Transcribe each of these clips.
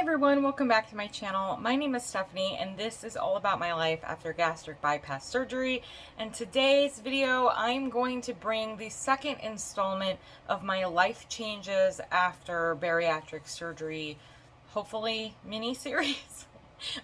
everyone, welcome back to my channel. My name is Stephanie and this is all about my life after gastric bypass surgery. And today's video, I'm going to bring the second installment of my life changes after bariatric surgery, hopefully mini-series.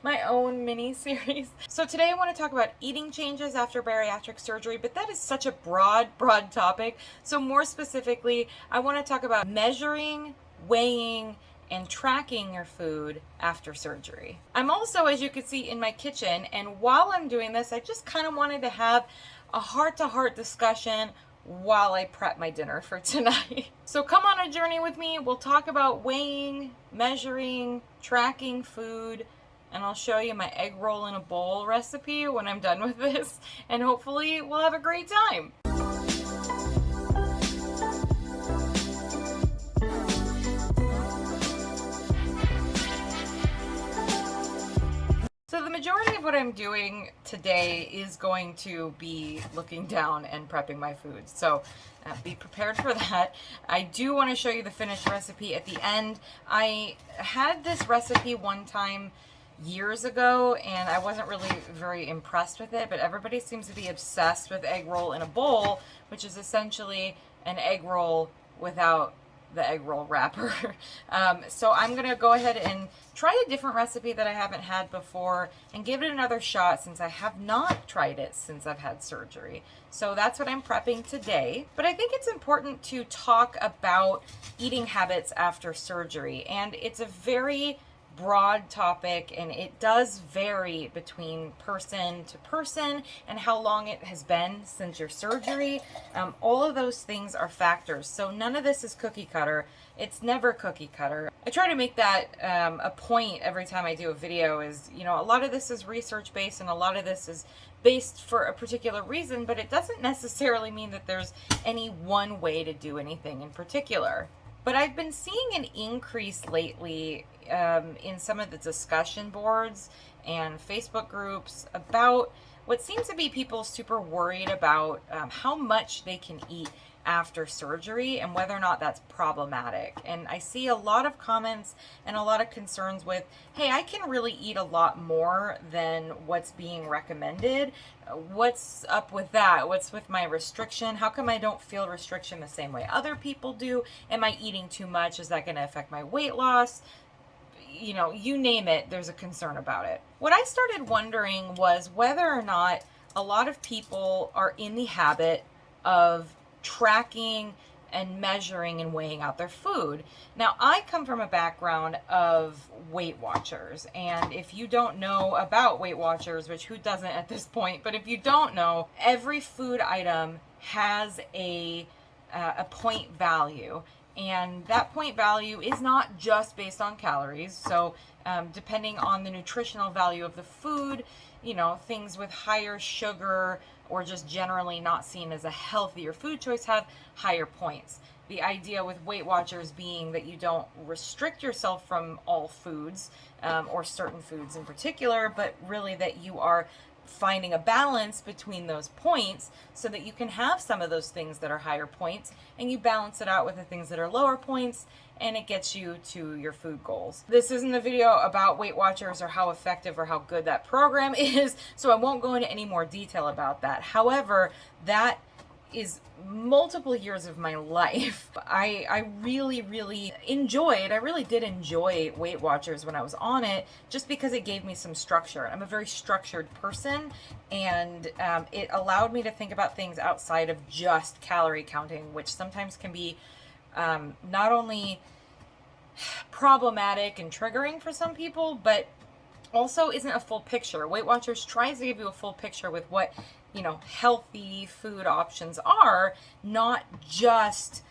My own mini-series. So today I want to talk about eating changes after bariatric surgery, but that is such a broad topic. So more specifically, I want to talk about measuring, weighing, and tracking your food after surgery. I'm also, as you can see, in my kitchen, and while I'm doing this, I just kind of wanted to have a heart-to-heart discussion while I prep my dinner for tonight. So come on a journey with me. We'll talk about weighing, measuring, tracking food, and I'll show you my egg roll in a bowl recipe when I'm done with this, and hopefully we'll have a great time. So the majority of what I'm doing today is going to be looking down and prepping my food. So be prepared for that. I do want to show you the finished recipe at the end. I had this recipe one time years ago and I wasn't really very impressed with it, but everybody seems to be obsessed with egg roll in a bowl, which is essentially an egg roll without the egg roll wrapper. So I'm gonna go ahead and try a different recipe that I haven't had before and give it another shot, since I have not tried it since I've had surgery. So that's what I'm prepping today. But I think it's important to talk about eating habits after surgery, and it's a very broad topic and it does vary between person to person and how long it has been since your surgery. All of those things are factors, so none of this is cookie cutter. It's never cookie cutter. I try to make that a point every time I do a video, is, you know, a lot of this is research based and a lot of this is based for a particular reason, but it doesn't necessarily mean that there's any one way to do anything in particular. But I've been seeing an increase lately in some of the discussion boards and Facebook groups about what seems to be people super worried about how much they can eat after surgery and whether or not that's problematic. And I see a lot of comments and a lot of concerns with, hey, I can really eat a lot more than what's being recommended. What's up with that? What's with my restriction? How come I don't feel restriction the same way other people do? Am I eating too much? Is that going to affect my weight loss? You know, you name it, there's a concern about it. What I started wondering was whether or not a lot of people are in the habit of tracking and measuring and weighing out their food. Now, I come from a background of Weight Watchers, and if you don't know about Weight Watchers, which who doesn't at this point, but if you don't know, every food item has a point value. And that point value is not just based on calories. So depending on the nutritional value of the food, you know, things with higher sugar or just generally not seen as a healthier food choice have higher points. The idea with Weight Watchers being that you don't restrict yourself from all foods or certain foods in particular, but really that you are finding a balance between those points so that you can have some of those things that are higher points and you balance it out with the things that are lower points, and it gets you to your food goals. This isn't a video about Weight Watchers or how effective or how good that program is, so I won't go into any more detail about that. However, that is multiple years of my life. I really enjoyed, I really did enjoy Weight Watchers when I was on it, just because it gave me some structure. I'm a very structured person, and it allowed me to think about things outside of just calorie counting, which sometimes can be not only problematic and triggering for some people, but also isn't a full picture. Weight Watchers tries to give you a full picture with what, you know, healthy food options are, not just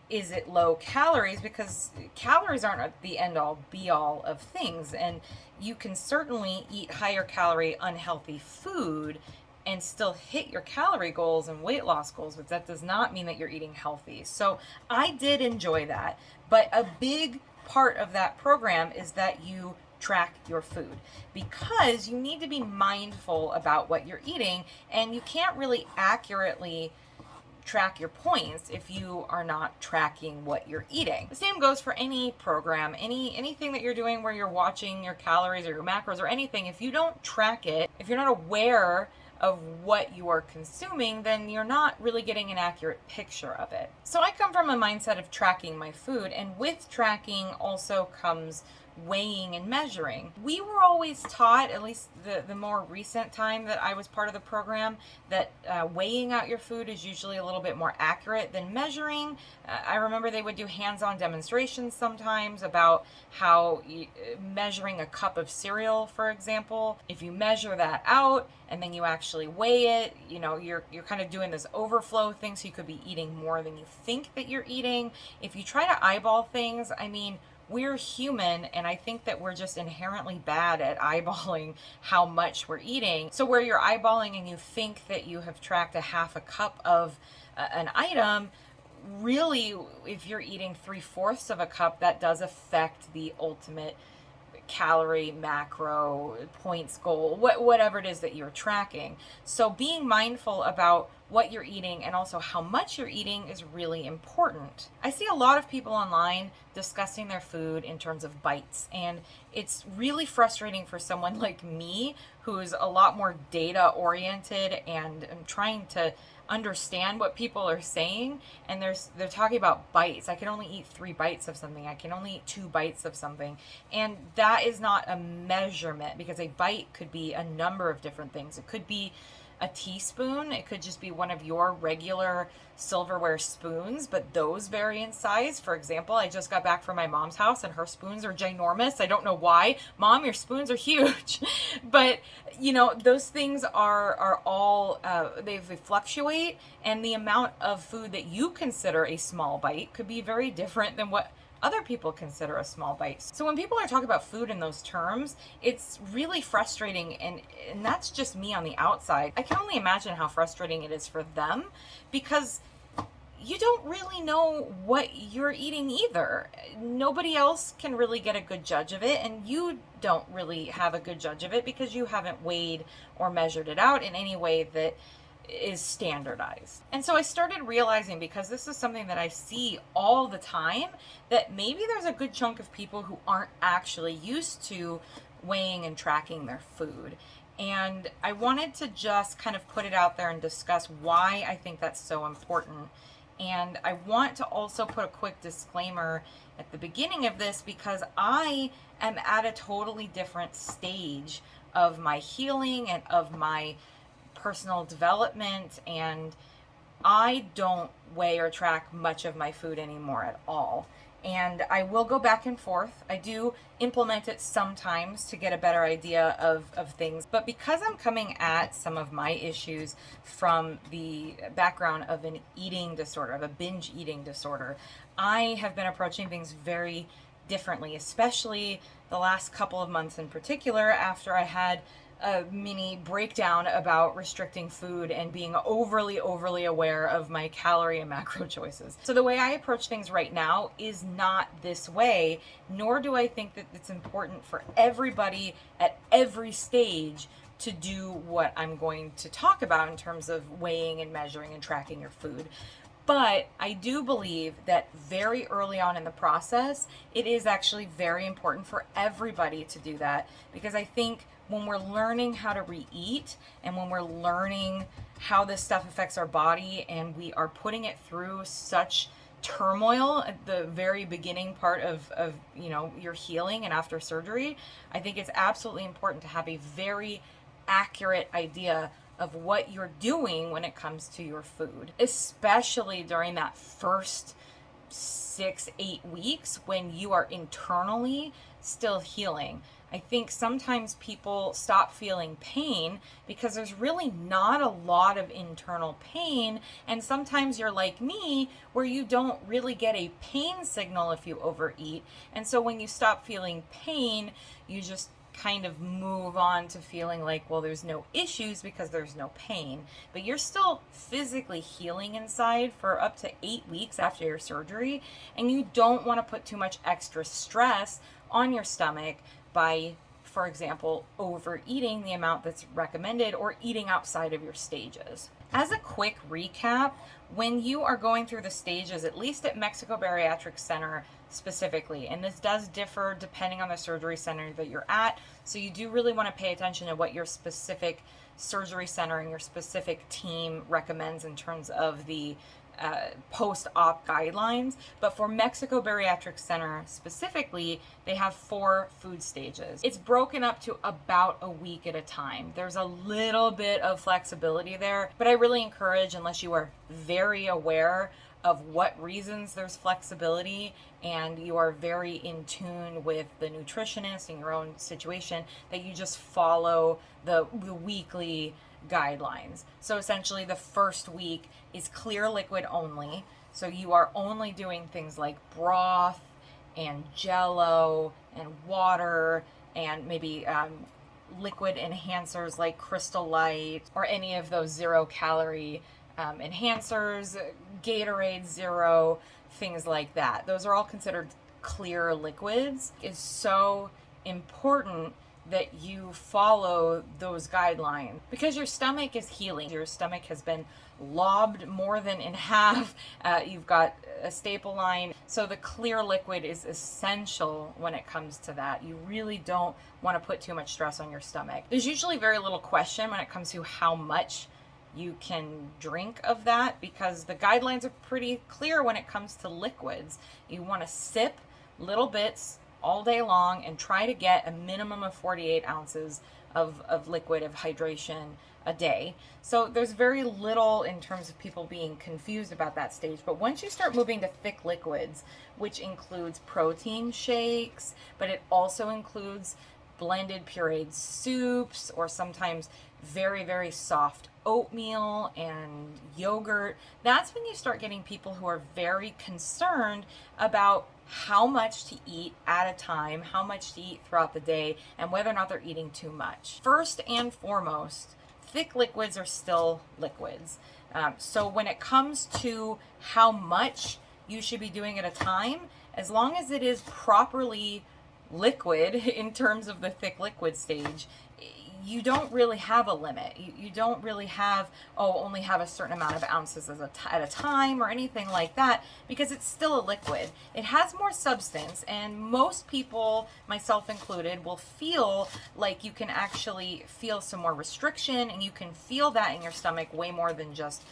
is it low calories, because calories aren't the end all be all of things, and you can certainly eat higher calorie unhealthy food and still hit your calorie goals and weight loss goals, but that does not mean that you're eating healthy. So I did enjoy that, but a big part of that program is that you track your food, because you need to be mindful about what you're eating, and you can't really accurately track your points if you are not tracking what you're eating. The same goes for any program, anything that you're doing where you're watching your calories or your macros or anything. If you don't track it, if you're not aware of what you are consuming, then you're not really getting an accurate picture of it. So I come from a mindset of tracking my food, and with tracking also comes weighing and measuring. We were always taught, at least the more recent time that I was part of the program, that weighing out your food is usually a little bit more accurate than measuring. I remember they would do hands-on demonstrations sometimes about how measuring a cup of cereal, for example, if you measure that out and then you actually weigh it, you're kind of doing this overflow thing, so you could be eating more than you think that you're eating. If you try to eyeball things, we're human, and I think that we're just inherently bad at eyeballing how much we're eating. So where you're eyeballing and you think that you have tracked a half a cup of an item, really, if you're eating 3/4 of a cup, that does affect the ultimate calorie, macro, points goal, whatever it is that you're tracking. So being mindful about what you're eating and also how much you're eating is really important. I see a lot of people online discussing their food in terms of bites, and it's really frustrating for someone like me who's a lot more data oriented and trying to understand what people are saying, and they're talking about bites. I can only eat 3 bites of something. I can only eat 2 bites of something. And that is not a measurement, because a bite could be a number of different things. It could be a teaspoon. It could just be one of your regular silverware spoons, but those vary in size. For example, I just got back from my mom's house and her spoons are ginormous. I don't know why. Mom, your spoons are huge. But those things are all, they fluctuate, and the amount of food that you consider a small bite could be very different than what other people consider a small bite. So when people are talking about food in those terms, it's really frustrating, and that's just me on the outside. I can only imagine how frustrating it is for them, because you don't really know what you're eating either. Nobody else can really get a good judge of it, and you don't really have a good judge of it because you haven't weighed or measured it out in any way that is standardized. And so I started realizing, because this is something that I see all the time, that maybe there's a good chunk of people who aren't actually used to weighing and tracking their food. And I wanted to just kind of put it out there and discuss why I think that's so important. And I want to also put a quick disclaimer at the beginning of this, because I am at a totally different stage of my healing and of my personal development, and I don't weigh or track much of my food anymore at all. And I will go back and forth. I do implement it sometimes to get a better idea of things. But because I'm coming at some of my issues from the background of an eating disorder, of a binge eating disorder, I have been approaching things very differently, especially the last couple of months in particular, after I had a mini breakdown about restricting food and being overly aware of my calorie and macro choices. So the way I approach things right now is not this way, nor do I think that it's important for everybody at every stage to do what I'm going to talk about in terms of weighing and measuring and tracking your food. But I do believe that very early on in the process, it is actually very important for everybody to do that, because I think when we're learning how to re-eat, and when we're learning how this stuff affects our body, and we are putting it through such turmoil at the very beginning part of your healing and after surgery, I think it's absolutely important to have a very accurate idea of what you're doing when it comes to your food, especially during that first 6-8 weeks when you are internally still healing. I think sometimes people stop feeling pain because there's really not a lot of internal pain, and sometimes you're like me where you don't really get a pain signal if you overeat, and so when you stop feeling pain, you just kind of move on to feeling like, well, there's no issues because there's no pain, but you're still physically healing inside for up to 8 weeks after your surgery, and you don't want to put too much extra stress on your stomach by, for example, overeating the amount that's recommended or eating outside of your stages. As a quick recap, when you are going through the stages, at least at Mexico Bariatric Center specifically, and this does differ depending on the surgery center that you're at, so you do really want to pay attention to what your specific surgery center and your specific team recommends in terms of the post-op guidelines. But for Mexico Bariatric Center specifically, they have 4 food stages. It's broken up to about a week at a time. There's a little bit of flexibility there, but I really encourage, unless you are very aware of what reasons there's flexibility and you are very in tune with the nutritionist and your own situation, that you just follow the weekly guidelines. So essentially the first week is clear liquid only. So you are only doing things like broth and jello and water and maybe liquid enhancers like Crystal Light or any of those 0-calorie enhancers, Gatorade Zero, things like that. Those are all considered clear liquids. It's so important that you follow those guidelines because your stomach is healing. Your stomach has been lobbed more than in half. You've got a staple line. So the clear liquid is essential when it comes to that. You really don't want to put too much stress on your stomach. There's usually very little question when it comes to how much you can drink of that because the guidelines are pretty clear when it comes to liquids. You want to sip little bits all day long and try to get a minimum of 48 ounces of liquid, of hydration a day. So there's very little in terms of people being confused about that stage. But once you start moving to thick liquids, which includes protein shakes, but it also includes blended pureed soups or sometimes very, very soft oatmeal and yogurt, that's when you start getting people who are very concerned about how much to eat at a time, how much to eat throughout the day, and whether or not they're eating too much. First and foremost, thick liquids are still liquids. So when it comes to how much you should be doing at a time, as long as it is properly liquid in terms of the thick liquid stage, you don't really have a limit. You don't really have, only have a certain amount of ounces at a time or anything like that, because it's still a liquid. It has more substance, and most people, myself included, will feel like you can actually feel some more restriction, and you can feel that in your stomach way more than just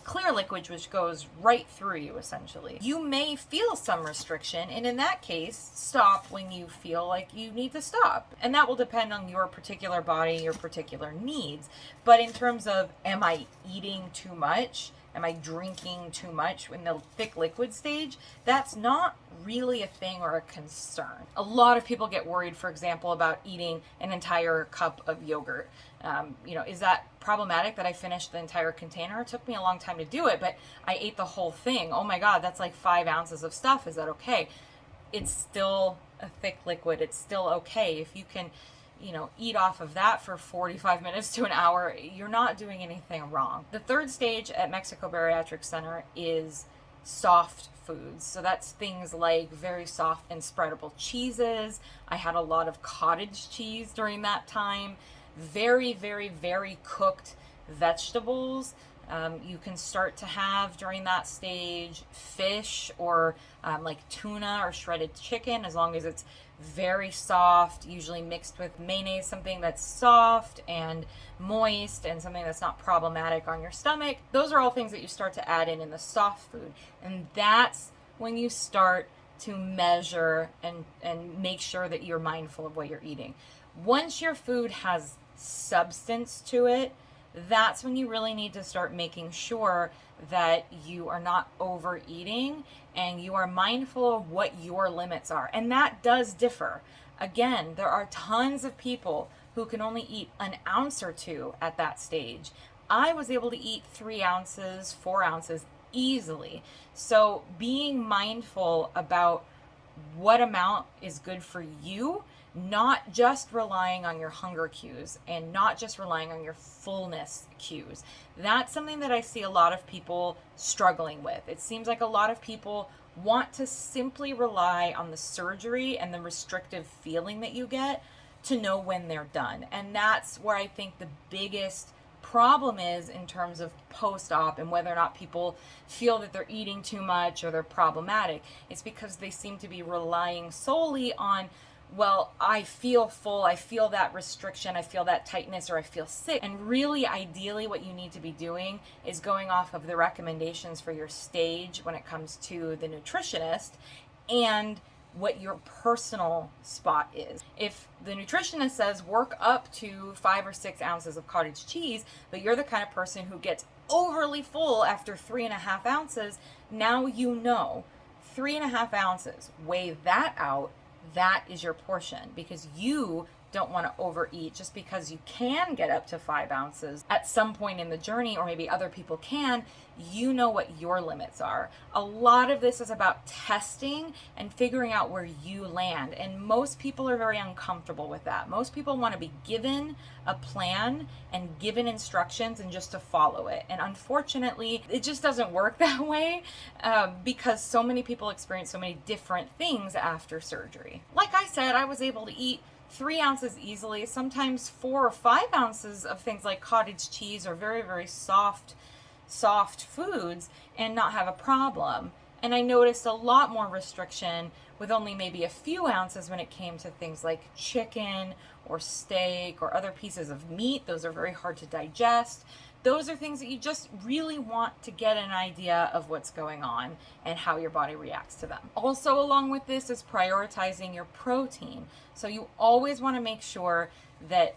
clear liquid, which goes right through you essentially. You may feel some restriction, and in that case, stop when you feel like you need to stop. And that will depend on your particular body, your particular needs. But in terms of, am I eating too much? Am I drinking too much in the thick liquid stage? That's not really a thing or a concern. A lot of people get worried, for example, about eating an entire cup of yogurt. Is that problematic that I finished the entire container? It took me a long time to do it, but I ate the whole thing. Oh my God, that's like 5 ounces of stuff. Is that okay? It's still a thick liquid. It's still okay. If you can, eat off of that for 45 minutes to an hour, you're not doing anything wrong. The third stage at Mexico Bariatric Center is soft foods. So that's things like very soft and spreadable cheeses. I had a lot of cottage cheese during that time. Very, very, very cooked vegetables. You can start to have during that stage fish or like tuna or shredded chicken, as long as it's very soft, usually mixed with mayonnaise, something that's soft and moist and something that's not problematic on your stomach. Those are all things that you start to add in the soft food. And that's when you start to measure and make sure that you're mindful of what you're eating. Once your food has substance to it, that's when you really need to start making sure that you are not overeating and you are mindful of what your limits are. And that does differ. Again, there are tons of people who can only eat an ounce or two at that stage. I was able to eat 3 ounces, 4 ounces easily. So being mindful about what amount is good for you, not just relying on your hunger cues and not just relying on your fullness cues. That's something that I see a lot of people struggling with. It seems like a lot of people want to simply rely on the surgery and the restrictive feeling that you get to know when they're done. And that's where I think the biggest problem is in terms of post-op and whether or not people feel that they're eating too much or they're problematic. It's because they seem to be relying solely on, well, I feel full, I feel that restriction, I feel that tightness, or I feel sick. And really, ideally, what you need to be doing is going off of the recommendations for your stage when it comes to the nutritionist and what your personal spot is. If the nutritionist says work up to 5 or 6 ounces of cottage cheese, but you're the kind of person who gets overly full after 3.5 ounces, now you know 3.5 ounces, weigh that out. That is your portion, because you don't want to overeat just because you can get up to 5 ounces at some point in the journey, or maybe other people can. You know what your limits are. A lot of this is about testing and figuring out where you land. And most people are very uncomfortable with that. Most people want to be given a plan and given instructions and just to follow it. And unfortunately, it just doesn't work that way because so many people experience so many different things after surgery. Like I said, I was able to eat 3 ounces easily, sometimes 4 or 5 ounces of things like cottage cheese or very, very soft foods and not have a problem. And I noticed a lot more restriction with only maybe a few ounces when it came to things like chicken or steak or other pieces of meat. Those are very hard to digest. Those are things that you just really want to get an idea of what's going on and how your body reacts to them. Also, along with this is prioritizing your protein. So you always want to make sure that,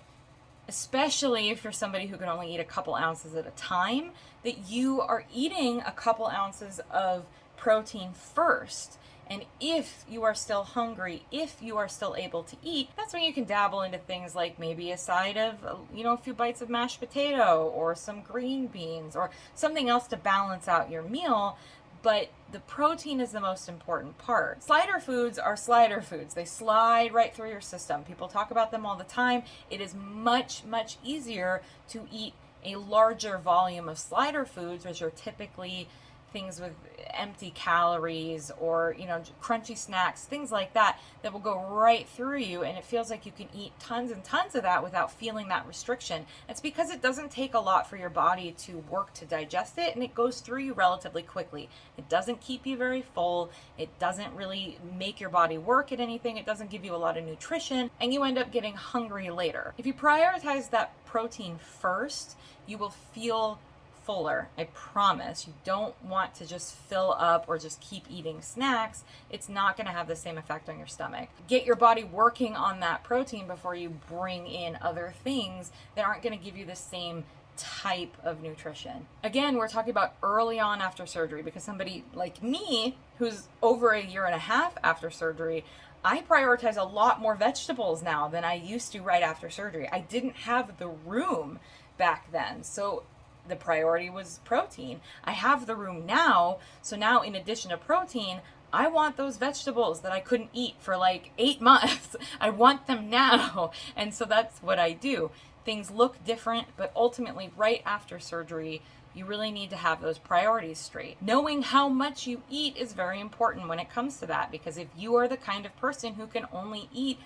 especially if you're somebody who can only eat a couple ounces at a time, that you are eating a couple ounces of protein first. And if you are still hungry, if you are still able to eat, that's when you can dabble into things like maybe a side of, a few bites of mashed potato or some green beans or something else to balance out your meal. But the protein is the most important part. Slider foods are slider foods. They slide right through your system. People talk about them all the time. It is much, much easier to eat a larger volume of slider foods, which are typically things with empty calories or, crunchy snacks, things like that will go right through you, and it feels like you can eat tons and tons of that without feeling that restriction. It's because it doesn't take a lot for your body to work to digest it, and it goes through you relatively quickly. It doesn't keep you very full. It doesn't really make your body work at anything. It doesn't give you a lot of nutrition, and you end up getting hungry later. If you prioritize that protein first, you will feel fuller. I promise. You don't want to just fill up or just keep eating snacks. It's not going to have the same effect on your stomach. Get your body working on that protein before you bring in other things that aren't going to give you the same type of nutrition. Again, we're talking about early on after surgery, because somebody like me who's over 1.5 years after surgery, I prioritize a lot more vegetables now than I used to right after surgery. I didn't have the room back then. So the priority was protein. I have the room now, so now in addition to protein, I want those vegetables that I couldn't eat for like 8 months. I want them now, and so that's what I do. Things look different, but ultimately right after surgery, you really need to have those priorities straight. Knowing how much you eat is very important when it comes to that, because if you are the kind of person who can only eat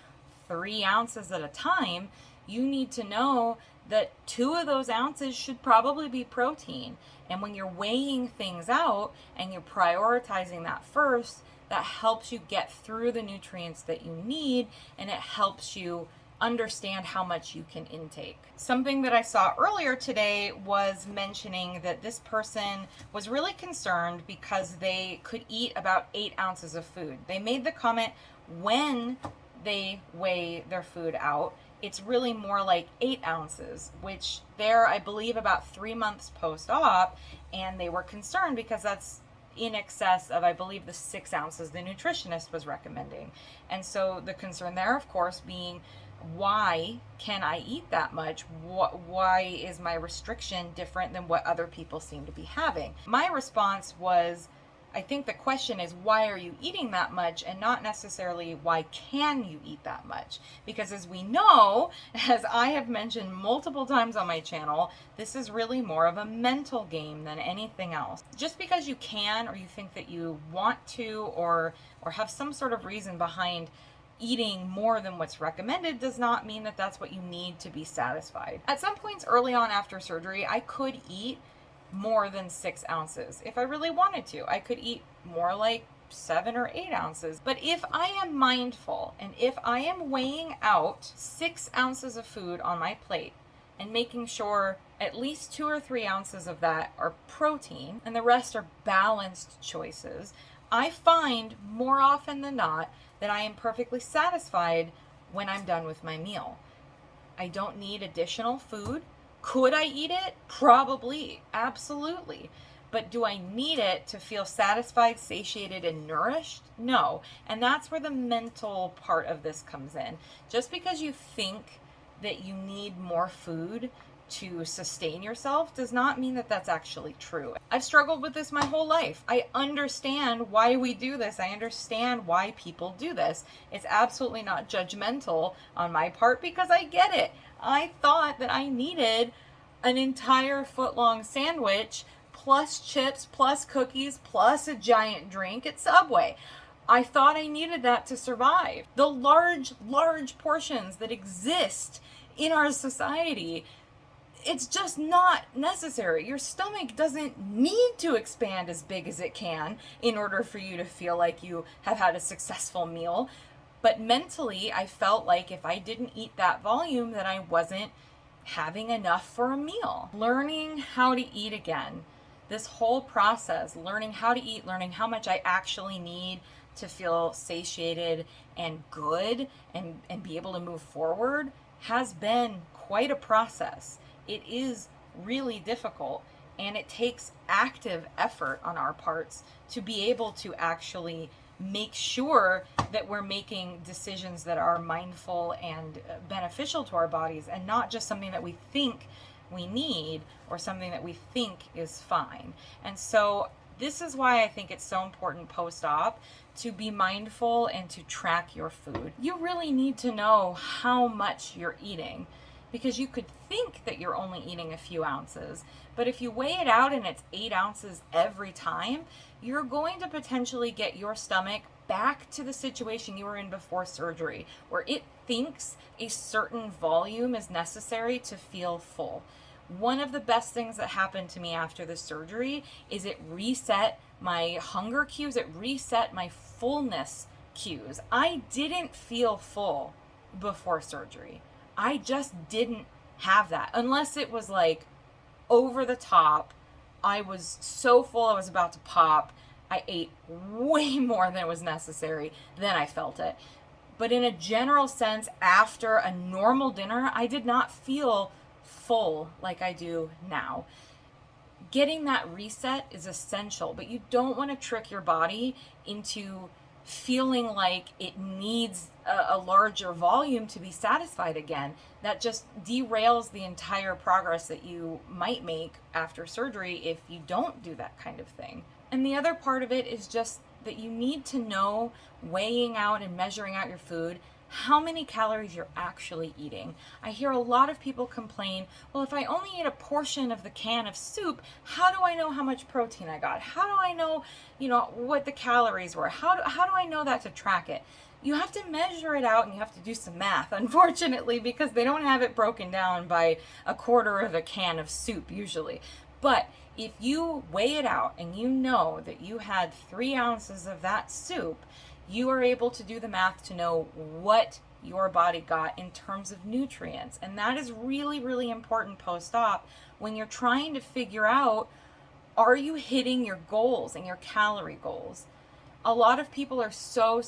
3 ounces at a time, you need to know that 2 of those ounces should probably be protein. And when you're weighing things out and you're prioritizing that first, that helps you get through the nutrients that you need, and it helps you understand how much you can intake. Something that I saw earlier today was mentioning that this person was really concerned because they could eat about 8 ounces of food. They made the comment, when they weigh their food out, it's really more like 8 ounces, which they're, I believe, about 3 months post-op, and they were concerned because that's in excess of, I believe, the 6 ounces the nutritionist was recommending. And so the concern there, of course, being, why can I eat that much? Why is my restriction different than what other people seem to be having? My response was, I think the question is, why are you eating that much, and not necessarily why can you eat that much? Because as we know, as I have mentioned multiple times on my channel, this is really more of a mental game than anything else. Just because you can, or you think that you want to, or have some sort of reason behind eating more than what's recommended does not mean that that's what you need to be satisfied. At some points early on after surgery, I could eat more than 6 ounces. If I really wanted to, I could eat more like 7 or 8 ounces. But if I am mindful and if I am weighing out 6 ounces of food on my plate and making sure at least 2 or 3 ounces of that are protein and the rest are balanced choices, I find more often than not that I am perfectly satisfied when I'm done with my meal. I don't need additional food. Could I eat it? Probably, absolutely. But do I need it to feel satisfied, satiated, and nourished? No. And that's where the mental part of this comes in. Just because you think that you need more food to sustain yourself does not mean that that's actually true. I've struggled with this my whole life. I understand why we do this. I understand why people do this. It's absolutely not judgmental on my part because I get it. I thought that I needed an entire foot-long sandwich plus chips plus cookies plus a giant drink at Subway. I thought I needed that to survive. The large portions that exist in our society, it's just not necessary. Your stomach doesn't need to expand as big as it can in order for you to feel like you have had a successful meal. But mentally, I felt like if I didn't eat that volume, that I wasn't having enough for a meal. Learning how to eat again. This whole process, learning how to eat, learning how much I actually need to feel satiated and good and be able to move forward, has been quite a process. It is really difficult, and it takes active effort on our parts to be able to actually make sure that we're making decisions that are mindful and beneficial to our bodies, and not just something that we think we need or something that we think is fine. And so this is why I think it's so important post-op to be mindful and to track your food. You really need to know how much you're eating, because you could think that you're only eating a few ounces, but if you weigh it out and it's 8 ounces every time, you're going to potentially get your stomach back to the situation you were in before surgery, where it thinks a certain volume is necessary to feel full. One of the best things that happened to me after the surgery is it reset my hunger cues, it reset my fullness cues. I didn't feel full before surgery. I just didn't have that, unless it was like over the top. I was so full I was about to pop. I ate way more than was necessary. Then I felt it. But in a general sense, after a normal dinner, I did not feel full like I do now. Getting that reset is essential, but you don't want to trick your body into feeling like it needs a larger volume to be satisfied again. That just derails the entire progress that you might make after surgery if you don't do that kind of thing. And the other part of it is just that you need to know, weighing out and measuring out your food, how many calories you're actually eating. I hear a lot of people complain, well, if I only eat a portion of the can of soup, how do I know how much protein I got? How do I know, what the calories were? How do I know that to track it? You have to measure it out, and you have to do some math, unfortunately, because they don't have it broken down by a quarter of a can of soup usually. But if you weigh it out and you know that you had 3 ounces of that soup, you are able to do the math to know what your body got in terms of nutrients. And that is really, really important post-op when you're trying to figure out, are you hitting your goals and your calorie goals? A lot of people are so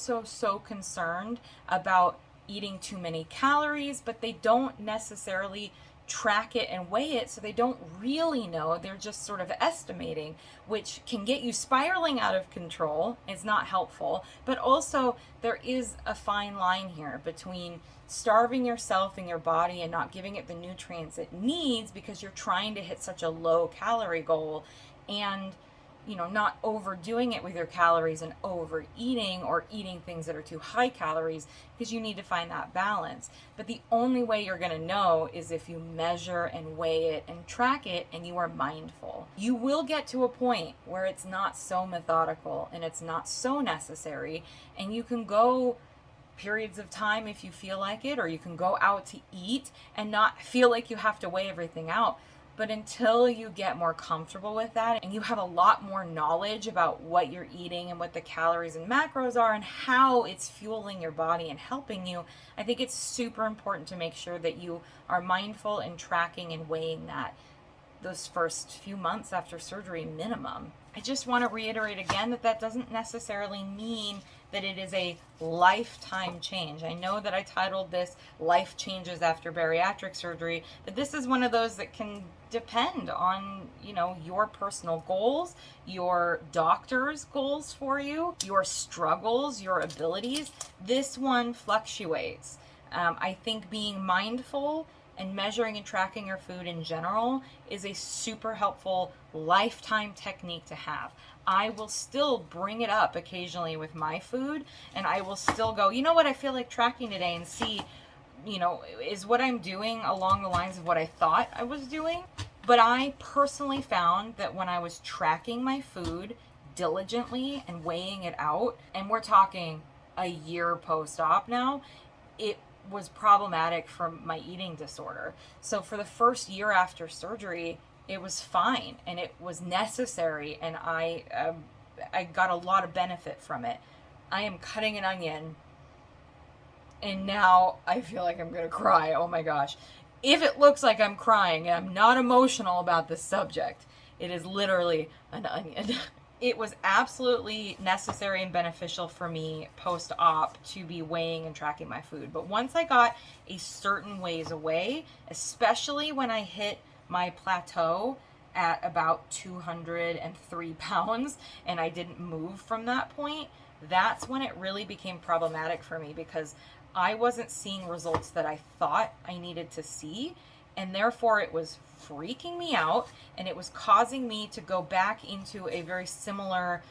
concerned about eating too many calories, but they don't necessarily track it and weigh it, so they don't really know. They're just sort of estimating, which can get you spiraling out of control. It's not helpful. But also, there is a fine line here between starving yourself and your body and not giving it the nutrients it needs because you're trying to hit such a low calorie goal, and not overdoing it with your calories and overeating or eating things that are too high calories, because you need to find that balance. But the only way you're going to know is if you measure and weigh it and track it and you are mindful. You will get to a point where it's not so methodical and it's not so necessary, and you can go periods of time if you feel like it, or you can go out to eat and not feel like you have to weigh everything out. But until you get more comfortable with that and you have a lot more knowledge about what you're eating and what the calories and macros are and how it's fueling your body and helping you, I think it's super important to make sure that you are mindful and tracking and weighing that those first few months after surgery minimum. I just want to reiterate again that that doesn't necessarily mean that it is a lifetime change. I know that I titled this Life Changes After Bariatric Surgery, but this is one of those that can depend on, your personal goals, your doctor's goals for you, your struggles, your abilities. This one fluctuates. I think being mindful and measuring and tracking your food in general is a super helpful lifetime technique to have. I will still bring it up occasionally with my food, and I will still go, you know what, I feel like tracking today, and see, is what I'm doing along the lines of what I thought I was doing? But I personally found that when I was tracking my food diligently and weighing it out, and we're talking a year post-op now, it was problematic for my eating disorder. So for the first year after surgery, it was fine and it was necessary, and I got a lot of benefit from it. I am cutting an onion and now I feel like I'm gonna cry. Oh my gosh. If it looks like I'm crying and I'm not emotional about this subject, it is literally an onion. It was absolutely necessary and beneficial for me post-op to be weighing and tracking my food. But once I got a certain ways away, especially when I hit my plateau at about 203 pounds and I didn't move from that point, that's when it really became problematic for me, because I wasn't seeing results that I thought I needed to see, and therefore it was freaking me out, and it was causing me to go back into a very similar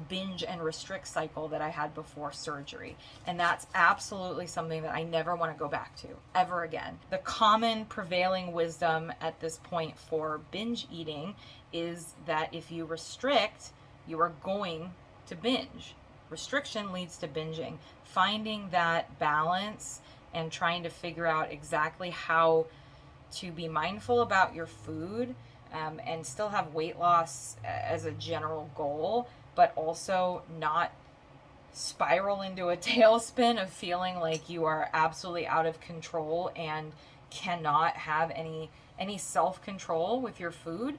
binge and restrict cycle that I had before surgery. And that's absolutely something that I never want to go back to ever again. The common prevailing wisdom at this point for binge eating is that if you restrict, you are going to binge. Restriction leads to binging. Finding that balance and trying to figure out exactly how to be mindful about your food and still have weight loss as a general goal, but also not spiral into a tailspin of feeling like you are absolutely out of control and cannot have any self-control with your food.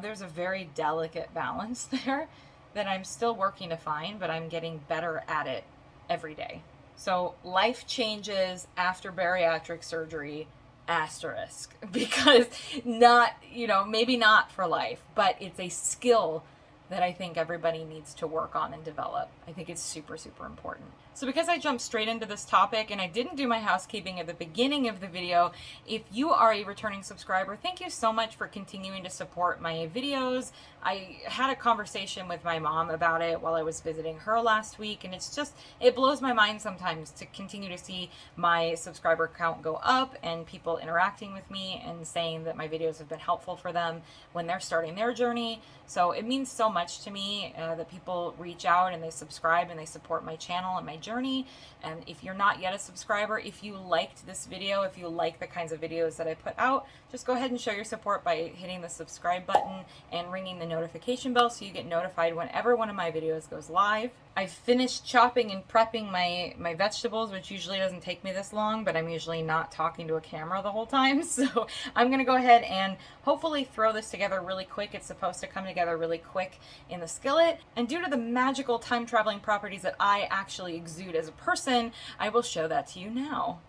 There's a very delicate balance there that I'm still working to find, but I'm getting better at it every day. So life changes after bariatric surgery, asterisk, because maybe not for life, but it's a skill that I think everybody needs to work on and develop. I think it's super, super important. So because I jumped straight into this topic and I didn't do my housekeeping at the beginning of the video, if you are a returning subscriber, thank you so much for continuing to support my videos. I had a conversation with my mom about it while I was visiting her last week, and it blows my mind sometimes to continue to see my subscriber count go up and people interacting with me and saying that my videos have been helpful for them when they're starting their journey. So it means so much to me that people reach out and they subscribe and they support my channel and my journey. And if you're not yet a subscriber, if you liked this video, if you like the kinds of videos that I put out, just go ahead and show your support by hitting the subscribe button and ringing the notification bell so you get notified whenever one of my videos goes live. I finished chopping and prepping my vegetables, which usually doesn't take me this long, but I'm usually not talking to a camera the whole time. So I'm going to go ahead and hopefully throw this together really quick. It's supposed to come together really quick in the skillet. And due to the magical time traveling properties that I actually exude as a person, I will show that to you now.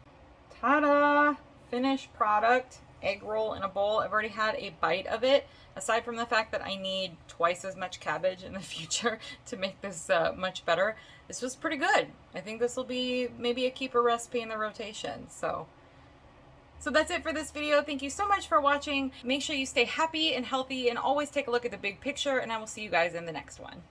Ta-da! Finished product. Egg roll in a bowl. I've already had a bite of it. Aside from the fact that I need twice as much cabbage in the future to make this much better, this was pretty good. I think this will be maybe a keeper recipe in the rotation. So that's it for this video. Thank you so much for watching. Make sure you stay happy and healthy and always take a look at the big picture, and I will see you guys in the next one.